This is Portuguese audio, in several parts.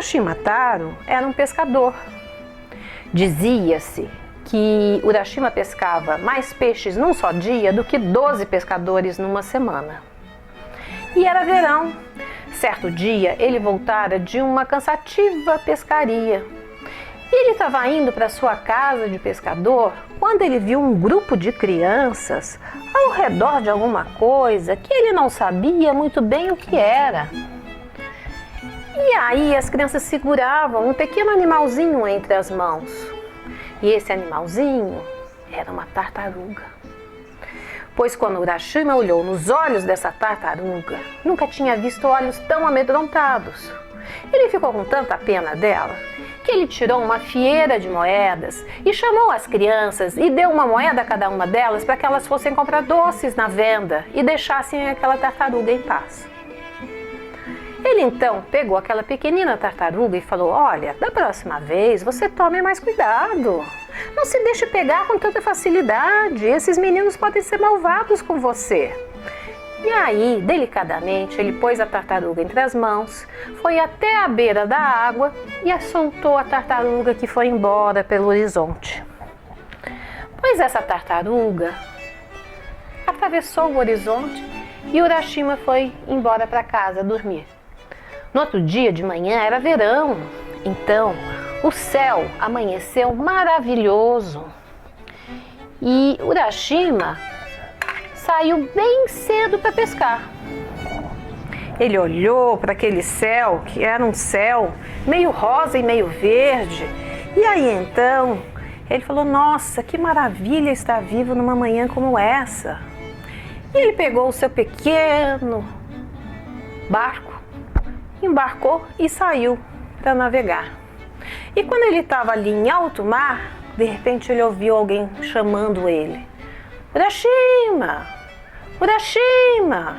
Urashima Taro era um pescador. Dizia-se que Urashima pescava mais peixes num só dia do que 12 pescadores numa semana. E era verão. Certo dia, ele voltara de uma cansativa pescaria. Ele estava indo para sua casa de pescador quando ele viu um grupo de crianças ao redor de alguma coisa que ele não sabia muito bem o que era. E aí as crianças seguravam um pequeno animalzinho entre as mãos. E esse animalzinho era uma tartaruga. Pois quando Urashima olhou nos olhos dessa tartaruga, nunca tinha visto olhos tão amedrontados. Ele ficou com tanta pena dela que ele tirou uma fieira de moedas e chamou as crianças e deu uma moeda a cada uma delas para que elas fossem comprar doces na venda e deixassem aquela tartaruga em paz. Ele então pegou aquela pequenina tartaruga e falou: olha, da próxima vez você tome mais cuidado. Não se deixe pegar com tanta facilidade. Esses meninos podem ser malvados com você. E aí, delicadamente, ele pôs a tartaruga entre as mãos, foi até a beira da água e soltou a tartaruga, que foi embora pelo horizonte. Pois essa tartaruga atravessou o horizonte e Urashima foi embora para casa dormir. No outro dia de manhã era verão, então o céu amanheceu maravilhoso e Urashima saiu bem cedo para pescar. Ele olhou para aquele céu, que era um céu meio rosa e meio verde, e aí então ele falou: nossa, que maravilha estar vivo numa manhã como essa. E ele pegou o seu pequeno barco, embarcou e saiu para navegar. E quando ele estava ali em alto mar, de repente ele ouviu alguém chamando ele: Urashima! Urashima!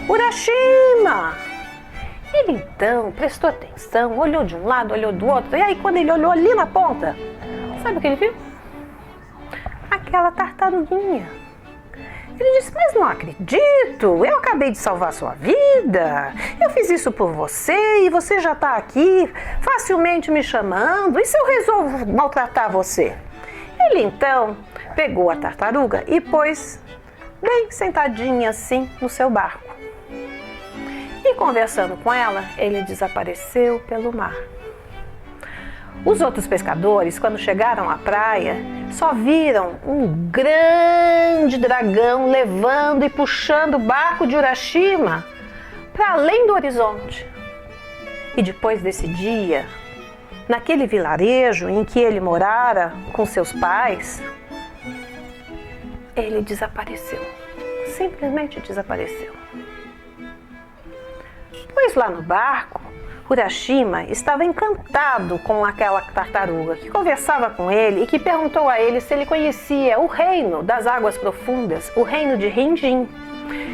Urashima! Ele então prestou atenção, olhou de um lado, olhou do outro, e aí quando ele olhou ali na ponta, sabe o que ele viu? Aquela tartaruguinha. Ele disse: mas não acredito, eu acabei de salvar sua vida, eu fiz isso por você e você já está aqui facilmente me chamando, e se eu resolvo maltratar você? Ele então pegou a tartaruga e pôs bem sentadinha assim no seu barco. E conversando com ela, ele desapareceu pelo mar. Os outros pescadores, quando chegaram à praia, só viram um grande dragão levando e puxando o barco de Urashima para além do horizonte. E depois desse dia, naquele vilarejo em que ele morara com seus pais, ele desapareceu, simplesmente desapareceu. Pois lá no barco, Urashima estava encantado com aquela tartaruga que conversava com ele e que perguntou a ele se ele conhecia o reino das águas profundas, o reino de Renjin.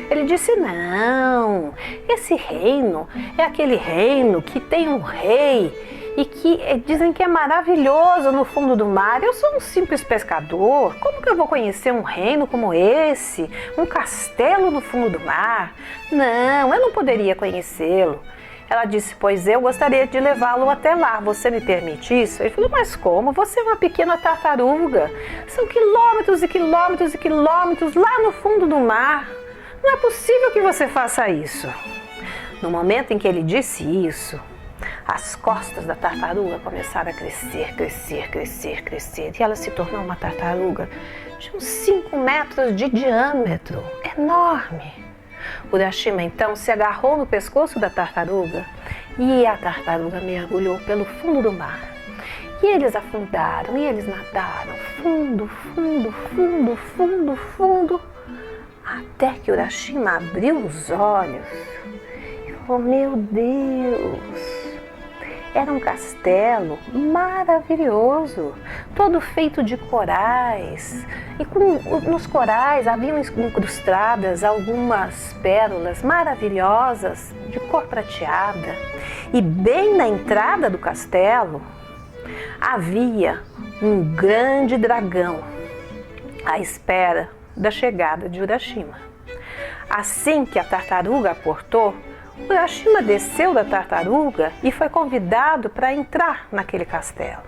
Ele disse: não, esse reino é aquele reino que tem um rei e que dizem que é maravilhoso no fundo do mar. Eu sou um simples pescador, como que eu vou conhecer um reino como esse, um castelo no fundo do mar? Não, eu não poderia conhecê-lo. Ela disse: pois eu gostaria de levá-lo até lá, você me permite isso? Ele falou: mas como? Você é uma pequena tartaruga, são quilômetros e quilômetros e quilômetros lá no fundo do mar, não é possível que você faça isso. No momento em que ele disse isso, as costas da tartaruga começaram a crescer, crescer, crescer, crescer, e ela se tornou uma tartaruga de uns 5 metros de diâmetro, enorme. Urashima então se agarrou no pescoço da tartaruga e a tartaruga mergulhou pelo fundo do mar. E eles afundaram e eles nadaram fundo, fundo, fundo, fundo, fundo, até que Urashima abriu os olhos e falou: meu Deus! Era um castelo maravilhoso, todo feito de corais, e nos corais haviam incrustadas algumas pérolas maravilhosas de cor prateada. E bem na entrada do castelo havia um grande dragão à espera da chegada de Urashima. Assim que a tartaruga aportou, Urashima desceu da tartaruga e foi convidado para entrar naquele castelo.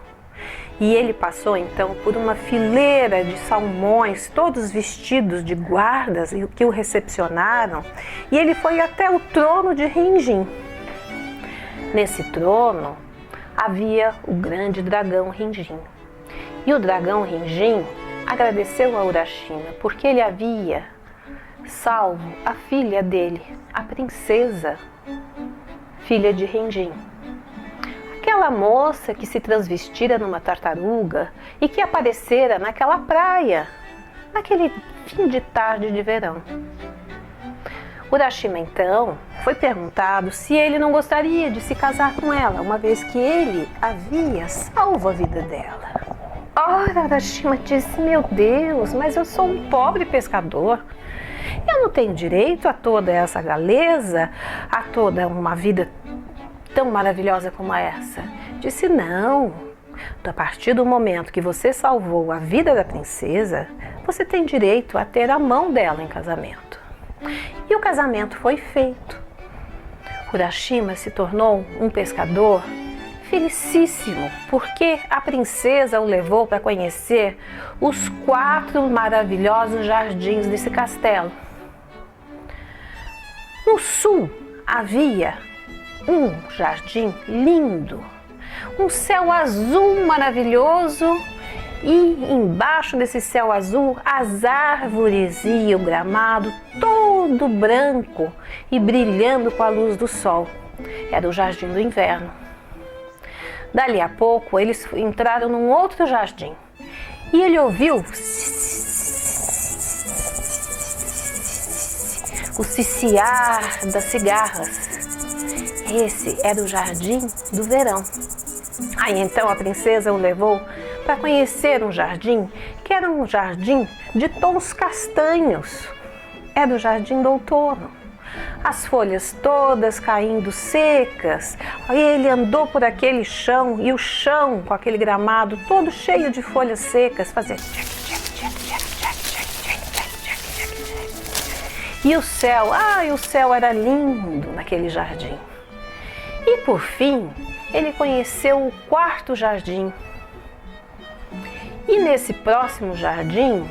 E ele passou então por uma fileira de salmões, todos vestidos de guardas que o recepcionaram, e ele foi até o trono de Rinjin. Nesse trono havia o grande dragão Rinjin. E o dragão Rinjin agradeceu a Urashima porque ele havia salvo a filha dele, a princesa, filha de Rinjin. Aquela moça que se transvestira numa tartaruga e que aparecera naquela praia, naquele fim de tarde de verão. Urashima então foi perguntado se ele não gostaria de se casar com ela, uma vez que ele havia salvo a vida dela. Ora, Urashima disse: meu Deus, mas eu sou um pobre pescador. Eu não tenho direito a toda essa galeza, a toda uma vida tão maravilhosa como essa. Disse: não, a partir do momento que você salvou a vida da princesa, você tem direito a ter a mão dela em casamento. E o casamento foi feito. Urashima se tornou um pescador felicíssimo, porque a princesa o levou para conhecer os 4 maravilhosos jardins desse castelo. No sul havia um jardim lindo, um céu azul maravilhoso, e embaixo desse céu azul as árvores e o gramado todo branco e brilhando com a luz do sol. Era o jardim do inverno. Dali a pouco eles entraram num outro jardim e ele ouviu o ciciar das cigarras. Esse era o jardim do verão. Aí então a princesa o levou para conhecer um jardim que era um jardim de tons castanhos. Era o jardim do outono. As folhas todas caindo secas. Ele andou por aquele chão, e o chão com aquele gramado todo cheio de folhas secas fazia tchac, tchac, tchac, tchac, tchac, tchac, tchac, tchac, tchac. E o céu, o céu era lindo naquele jardim. E por fim, ele conheceu o 4º jardim. E nesse próximo jardim,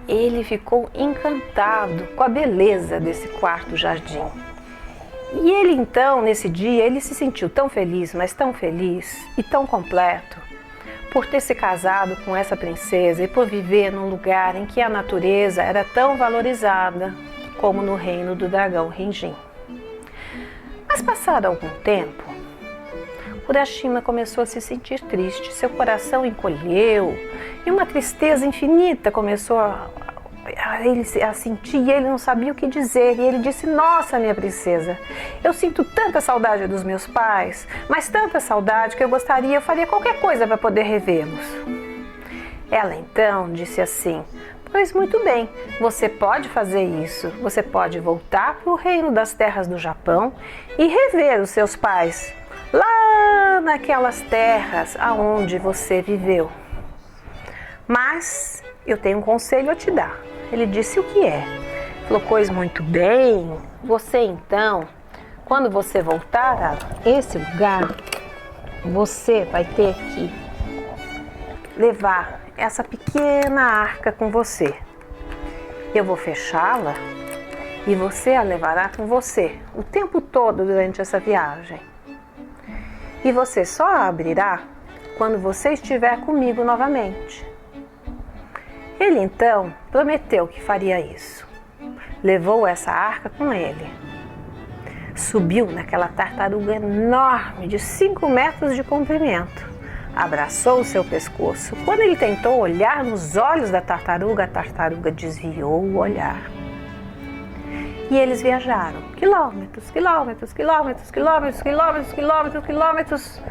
ele ficou encantado com a beleza desse 4º jardim. E ele então, nesse dia, ele se sentiu tão feliz, mas tão feliz e tão completo, por ter se casado com essa princesa e por viver num lugar em que a natureza era tão valorizada como no reino do dragão Rinjin. Mas passado algum tempo, Urashima começou a se sentir triste, seu coração encolheu e uma tristeza infinita começou a sentir, e ele não sabia o que dizer. E ele disse: nossa, minha princesa, eu sinto tanta saudade dos meus pais, mas tanta saudade que eu faria qualquer coisa para poder revê-los. Ela então disse assim: pois muito bem, você pode fazer isso, você pode voltar para o reino das terras do Japão e rever os seus pais, lá naquelas terras aonde você viveu. Mas eu tenho um conselho a te dar. Ele disse: o que é? Falou: pois muito bem, você então, quando você voltar a esse lugar, você vai ter que levar essa pequena arca com você. Eu vou fechá-la e você a levará com você o tempo todo durante essa viagem. E você só a abrirá quando você estiver comigo novamente. Ele então prometeu que faria isso. Levou essa arca com ele. Subiu naquela tartaruga enorme de 5 metros de comprimento. Abraçou o seu pescoço. Quando ele tentou olhar nos olhos da tartaruga, a tartaruga desviou o olhar. E eles viajaram quilômetros, quilômetros, quilômetros, quilômetros, quilômetros, quilômetros, quilômetros,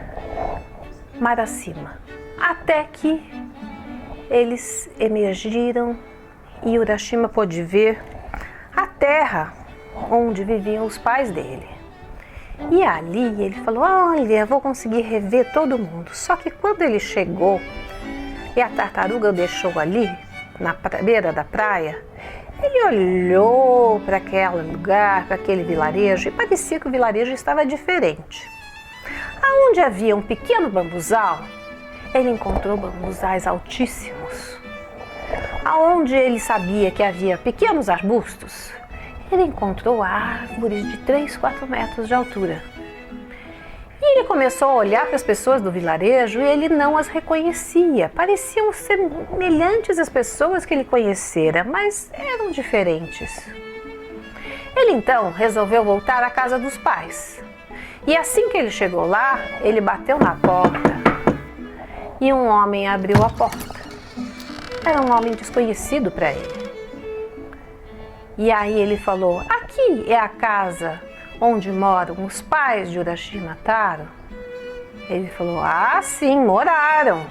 mar acima, até que eles emergiram e Urashima pôde ver a terra onde viviam os pais dele. E ali ele falou: olha, vou conseguir rever todo mundo. Só que quando ele chegou e a tartaruga o deixou ali, na beira da praia, Ele olhou para aquele lugar, para aquele vilarejo, e parecia que o vilarejo estava diferente. Aonde havia um pequeno bambuzal, ele encontrou bambuzais altíssimos. Aonde ele sabia que havia pequenos arbustos, ele encontrou árvores de 3, 4 metros de altura. E ele começou a olhar para as pessoas do vilarejo e ele não as reconhecia. Pareciam semelhantes às pessoas que ele conhecera, mas eram diferentes. Ele então resolveu voltar à casa dos pais. E assim que ele chegou lá, ele bateu na porta e um homem abriu a porta. Era um homem desconhecido para ele. E aí ele falou: aqui é a casa onde moram os pais de Urashima Taro? Ele falou: ah, sim, moraram.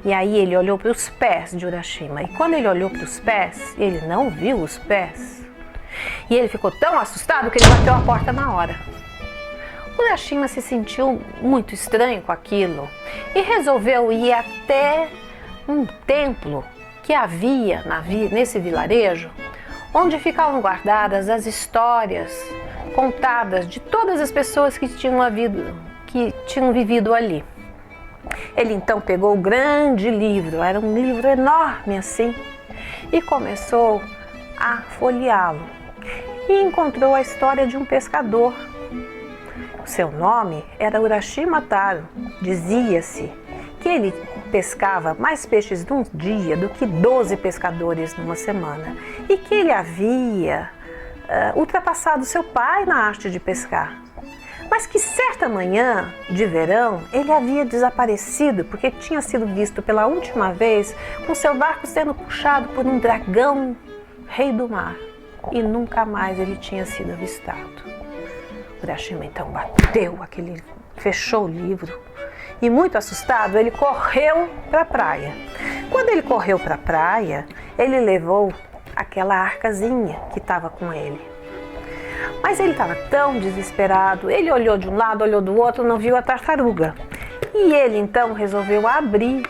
E aí ele olhou para os pés de Urashima. E quando ele olhou para os pés, ele não viu os pés. E ele ficou tão assustado que ele bateu a porta na hora. Urashima se sentiu muito estranho com aquilo e resolveu ir até um templo que havia nesse vilarejo, onde ficavam guardadas as histórias contadas de todas as pessoas que tinham vivido ali. Ele então pegou o grande livro, era um livro enorme assim, e começou a folheá-lo. E encontrou a história de um pescador. O seu nome era Urashima Taro. Dizia-se que ele pescava mais peixes num dia do que 12 pescadores numa semana, e que ele havia ultrapassado seu pai na arte de pescar. Mas que certa manhã de verão ele havia desaparecido porque tinha sido visto pela última vez com seu barco sendo puxado por um dragão, rei do mar, e nunca mais ele tinha sido avistado. Urashima então fechou o livro e, muito assustado, ele correu para a praia. Quando ele correu para a praia, ele levou aquela arcazinha que estava com ele. Mas ele estava tão desesperado, ele olhou de um lado, olhou do outro, não viu a tartaruga. E ele então resolveu abrir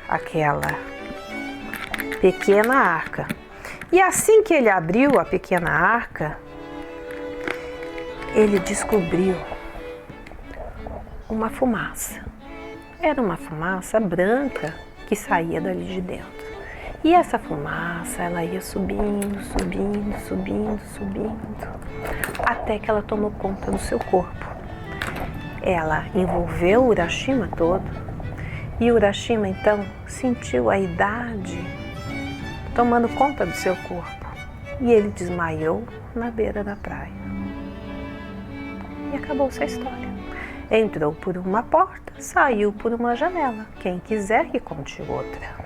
aquela pequena arca. E assim que ele abriu a pequena arca, ele descobriu uma fumaça. Era uma fumaça branca que saía dali de dentro. E essa fumaça, ela ia subindo, subindo, subindo, subindo, até que ela tomou conta do seu corpo. Ela envolveu o Urashima todo, e o Urashima então sentiu a idade tomando conta do seu corpo. E ele desmaiou na beira da praia. E acabou-se a história. Entrou por uma porta, saiu por uma janela. Quem quiser que conte outra.